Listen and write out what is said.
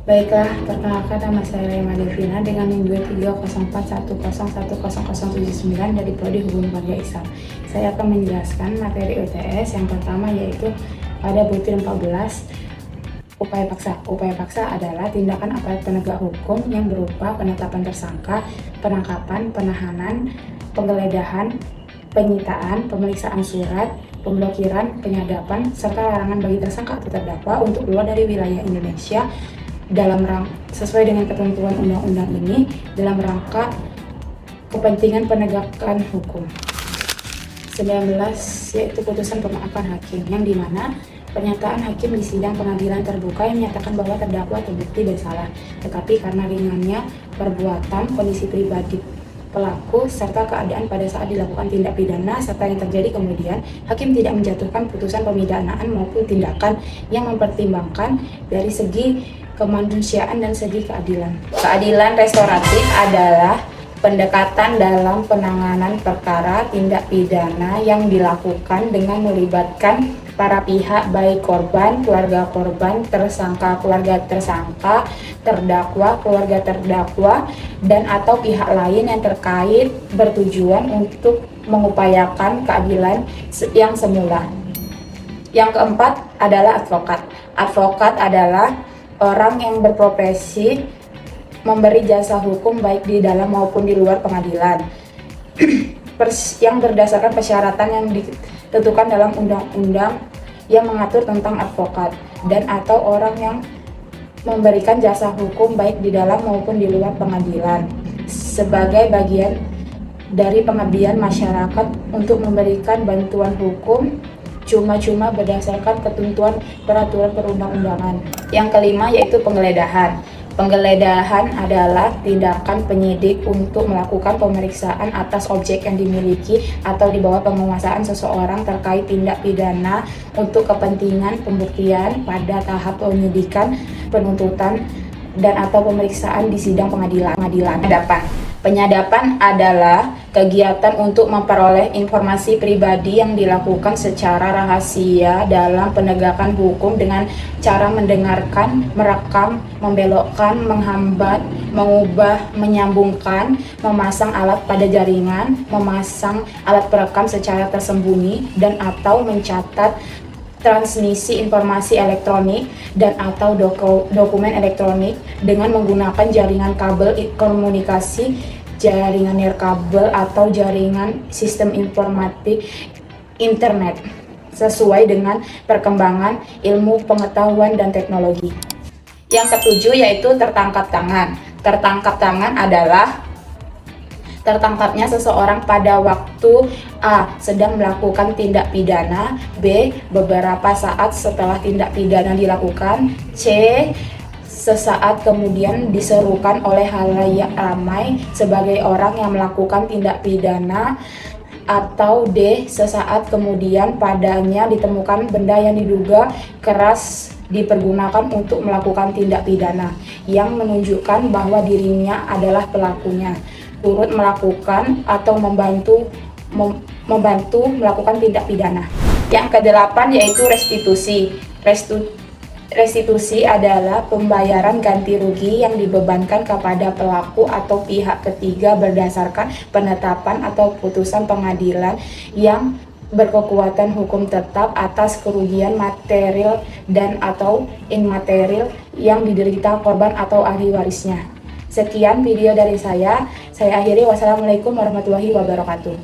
Baiklah, perkenalkan nama saya Rema Devina dengan NIM 230410101079 dari Prodi Hubungan Keluarga Islam. Saya akan menjelaskan materi UTS yang pertama, yaitu pada butir 14, upaya paksa. Upaya paksa adalah tindakan aparat penegak hukum yang berupa penetapan tersangka, penangkapan, penahanan, penggeledahan, penyitaan, pemeriksaan surat, pemblokiran, penyadapan, serta larangan bagi tersangka atau terdakwa untuk keluar dari wilayah Indonesia sesuai dengan ketentuan undang-undang ini dalam rangka kepentingan penegakan hukum. 19, yaitu putusan pemaafan hakim, yang dimana pernyataan hakim di sidang pengadilan terbuka yang menyatakan bahwa terdakwa terbukti bersalah, tetapi karena ringannya perbuatan, kondisi pribadi pelaku, serta keadaan pada saat dilakukan tindak pidana serta yang terjadi kemudian, hakim tidak menjatuhkan putusan pemidanaan maupun tindakan yang mempertimbangkan dari segi kemanusiaan dan segi keadilan. Keadilan restoratif adalah pendekatan dalam penanganan perkara tindak pidana yang dilakukan dengan melibatkan para pihak, baik korban, keluarga korban, tersangka, keluarga tersangka, terdakwa, keluarga terdakwa, dan atau pihak lain yang terkait, bertujuan untuk mengupayakan keadilan yang semula. Yang keempat adalah advokat. Advokat adalah orang yang berprofesi memberi jasa hukum baik di dalam maupun di luar pengadilan yang berdasarkan persyaratan yang ditentukan dalam undang-undang yang mengatur tentang advokat, dan atau orang yang memberikan jasa hukum baik di dalam maupun di luar pengadilan sebagai bagian dari pengabdian masyarakat untuk memberikan bantuan hukum cuma-cuma berdasarkan ketentuan peraturan perundang-undangan. Yang kelima, yaitu penggeledahan. Penggeledahan adalah tindakan penyidik untuk melakukan pemeriksaan atas objek yang dimiliki atau di bawah penguasaan seseorang terkait tindak pidana untuk kepentingan pembuktian pada tahap penyidikan, penuntutan, dan atau pemeriksaan di sidang pengadilan. Penyadapan adalah kegiatan untuk memperoleh informasi pribadi yang dilakukan secara rahasia dalam penegakan hukum dengan cara mendengarkan, merekam, membelokkan, menghambat, mengubah, menyambungkan, memasang alat pada jaringan, memasang alat perekam secara tersembunyi, dan atau mencatat transmisi informasi elektronik dan atau dokumen elektronik dengan menggunakan jaringan kabel komunikasi, jaringan nirkabel, atau jaringan sistem informatik internet sesuai dengan perkembangan ilmu pengetahuan dan teknologi. Yang ketujuh, yaitu tertangkap tangan. Tertangkap tangan adalah tertangkapnya seseorang pada waktu A. sedang melakukan tindak pidana, B. beberapa saat setelah tindak pidana dilakukan, C. sesaat kemudian diserukan oleh halayak ramai sebagai orang yang melakukan tindak pidana, atau D. sesaat kemudian padanya ditemukan benda yang diduga keras dipergunakan untuk melakukan tindak pidana yang menunjukkan bahwa dirinya adalah pelakunya, turut melakukan atau membantu melakukan tindak pidana. Yang kedelapan, yaitu restitusi. Restitusi adalah pembayaran ganti rugi yang dibebankan kepada pelaku atau pihak ketiga berdasarkan penetapan atau putusan pengadilan yang berkekuatan hukum tetap atas kerugian material dan atau imaterial yang diderita korban atau ahli warisnya. Sekian video dari saya akhiri. Wassalamualaikum warahmatullahi wabarakatuh.